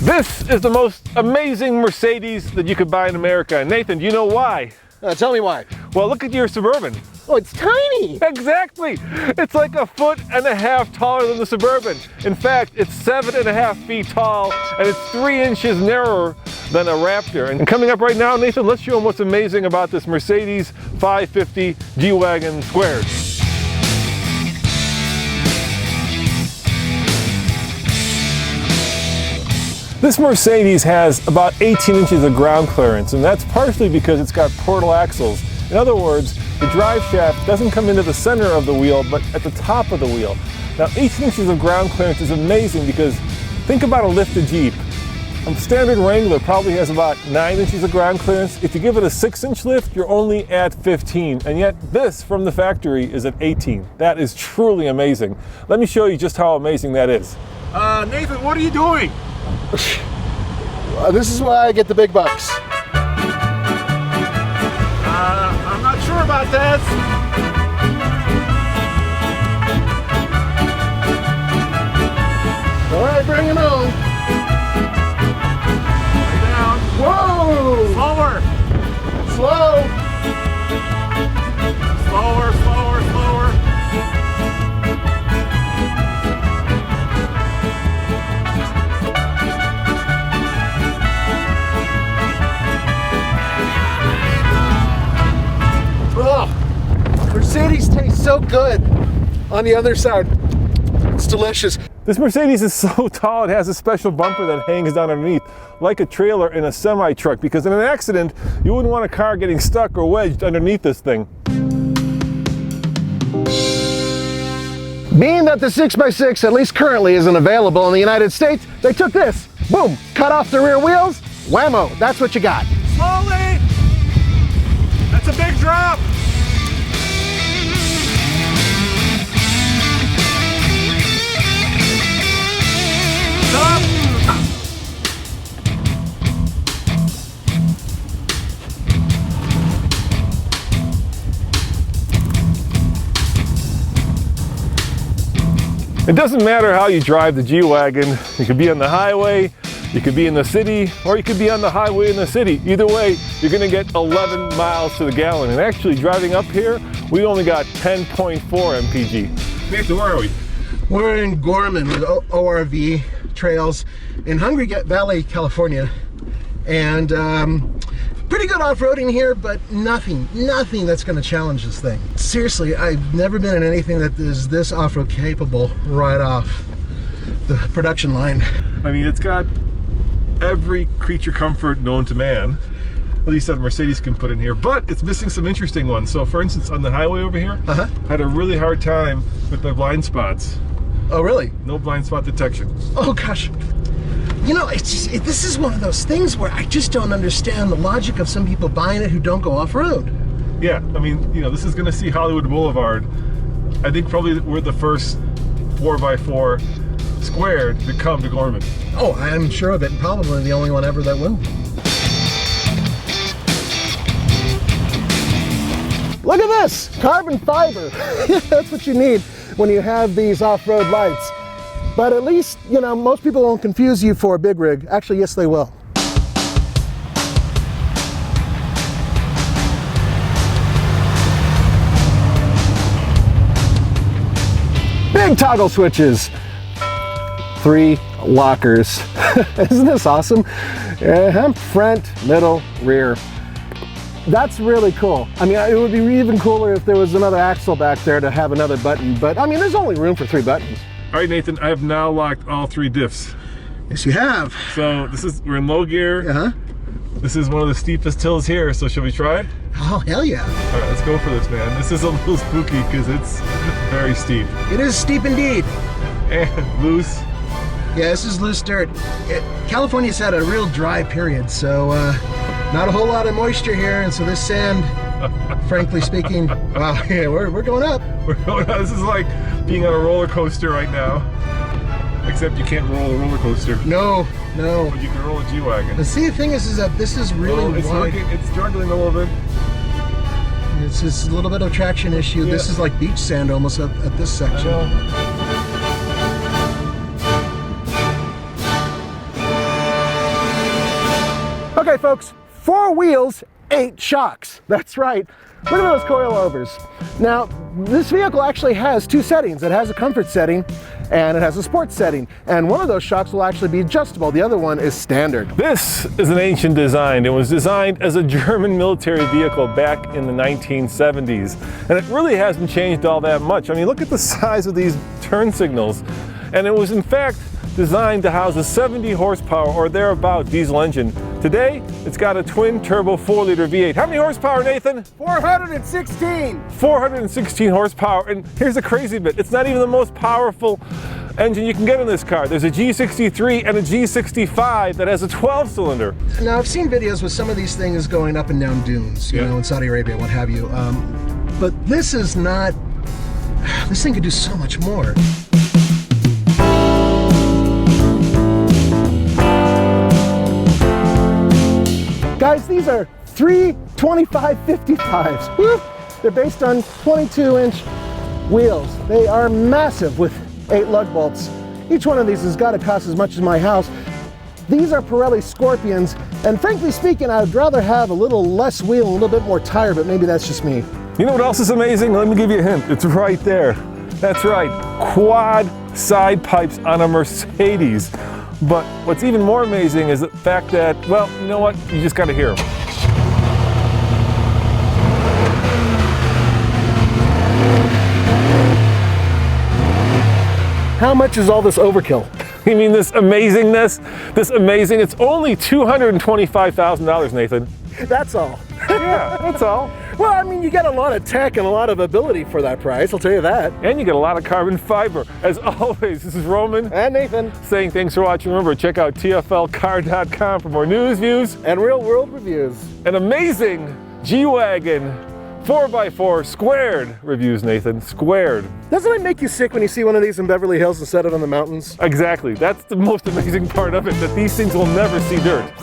This is the most amazing Mercedes that you could buy in America. And Nathan, do you know why? Tell me why. Well, look at your Suburban. Oh, it's tiny. Exactly. It's like 1.5 feet taller than the Suburban. In fact, it's 7.5 feet tall, and it's 3 inches narrower than a Raptor. And coming up right now, Nathan, let's show them what's amazing about this Mercedes 550 G-Wagon squared. This Mercedes has about 18 inches of ground clearance, and that's partially because it's got Porta Axles. In other words, the drive shaft doesn't come into the center of the wheel, but at the top of the wheel. Now, 18 inches of ground clearance is amazing because think about a lifted Jeep. A standard Wrangler probably has about 9 inches of ground clearance. If you give it a 6-inch lift, you're only at 15, and yet this from the factory is at 18. That is truly amazing. Let me show you just how amazing that is. Nathan, what are you doing? This is why I get the big bucks. I'm not sure about that. All right, bring him on. Lay down. Whoa! Slower. Slow. Slower, slower, slower. Oh, Mercedes tastes so good on the other side. It's delicious. This Mercedes is so tall, it has a special bumper that hangs down underneath, like a trailer in a semi-truck, because in an accident, you wouldn't want a car getting stuck or wedged underneath this thing. Being that the 6x6, at least currently, isn't available in the United States, they took this, boom, cut off the rear wheels, whammo, that's what you got. Slowly! That's a big drop! Stop! It doesn't matter how you drive the G-Wagon. You could be on the highway, you could be in the city, or you could be on the highway in the city. Either way, you're gonna get 11 miles to the gallon. And actually driving up here, we only got 10.4 MPG. Nathan, where are we? We're in Gorman with ORV trails in Hungry Valley, California. And pretty good off-roading here, but nothing that's gonna challenge this thing. Seriously, I've never been in anything that is this off-road capable right off the production line. I mean, it's got every creature comfort known to man, at least that Mercedes can put in here, but it's missing some interesting ones. So for instance, on the highway over here, I had a really hard time with my blind spots. Oh, really? No blind spot detection. Oh, gosh. You know, it's just, this is one of those things where I just don't understand the logic of some people buying it who don't go off-road. Yeah, I mean, you know, this is going to see Hollywood Boulevard. I think probably we're the first 4x4 squared to come to Gorman. Oh, I'm sure of it, and probably the only one ever that will. Look at this, carbon fiber. That's what you need when you have these off-road lights. But at least, you know, most people won't confuse you for a big rig. Actually, yes, they will. Big toggle switches. 3 lockers. Isn't this awesome? Front, middle, rear. That's really cool. I mean, it would be even cooler if there was another axle back there to have another button, but I mean, there's only room for 3 buttons. All right, Nathan, I have now locked all 3 diffs. Yes, you have. So we're in low gear. This is one of the steepest hills here, so shall we try it? Oh, hell yeah. All right, let's go for this, man. This is a little spooky because it's very steep. It is steep indeed. And loose. Yeah, this is loose dirt. California's had a real dry period, so not a whole lot of moisture here, and so this sand, frankly speaking, wow, yeah, we're going up. We're going up. This is like being on a roller coaster right now, except you can't roll a roller coaster. No, no. But you can roll a G-Wagon. The see, the thing is that this is really wide. It's struggling a little bit. It's just a little bit of traction issue. Yeah. This is like beach sand almost at this section. Okay, folks, 4 wheels, 8 shocks. That's right. Look at those coilovers. Now, this vehicle actually has 2 settings. It has a comfort setting and it has a sports setting. And one of those shocks will actually be adjustable. The other one is standard. This is an ancient design. It was designed as a German military vehicle back in the 1970s. And it really hasn't changed all that much. I mean, look at the size of these turn signals. And it was in fact designed to house a 70 horsepower or thereabout diesel engine. Today, it's got a twin turbo 4-liter V8. How many horsepower, Nathan? 416! 416 horsepower. And here's the crazy bit. It's not even the most powerful engine you can get in this car. There's a G63 and a G65 that has a 12-cylinder. Now, I've seen videos with some of these things going up and down dunes, you know, in Saudi Arabia, what have you. But this is not, this thing could do so much more. Guys, these are 3 2555s. Woo! They're based on 22-inch wheels. They are massive with 8 lug bolts. Each one of these has got to cost as much as my house. These are Pirelli Scorpions, and frankly speaking, I'd rather have a little less wheel and a little bit more tire, but maybe that's just me. You know what else is amazing? Let me give you a hint. It's right there. That's right, quad side pipes on a Mercedes. But what's even more amazing is the fact that, well, you know what? You just got to hear them. How much is all this overkill? You mean this amazingness? This amazing? It's only $225,000, Nathan. That's all. Yeah, that's all. Well, I mean, you get a lot of tech and a lot of ability for that price, I'll tell you that. And you get a lot of carbon fiber. As always, this is Roman and Nathan saying thanks for watching. Remember, check out tflcar.com for more news, views, and real-world reviews. An amazing G-Wagon 4x4 squared reviews, Nathan. Squared. Doesn't it make you sick when you see one of these in Beverly Hills instead of in the mountains? Exactly. That's the most amazing part of it, that these things will never see dirt.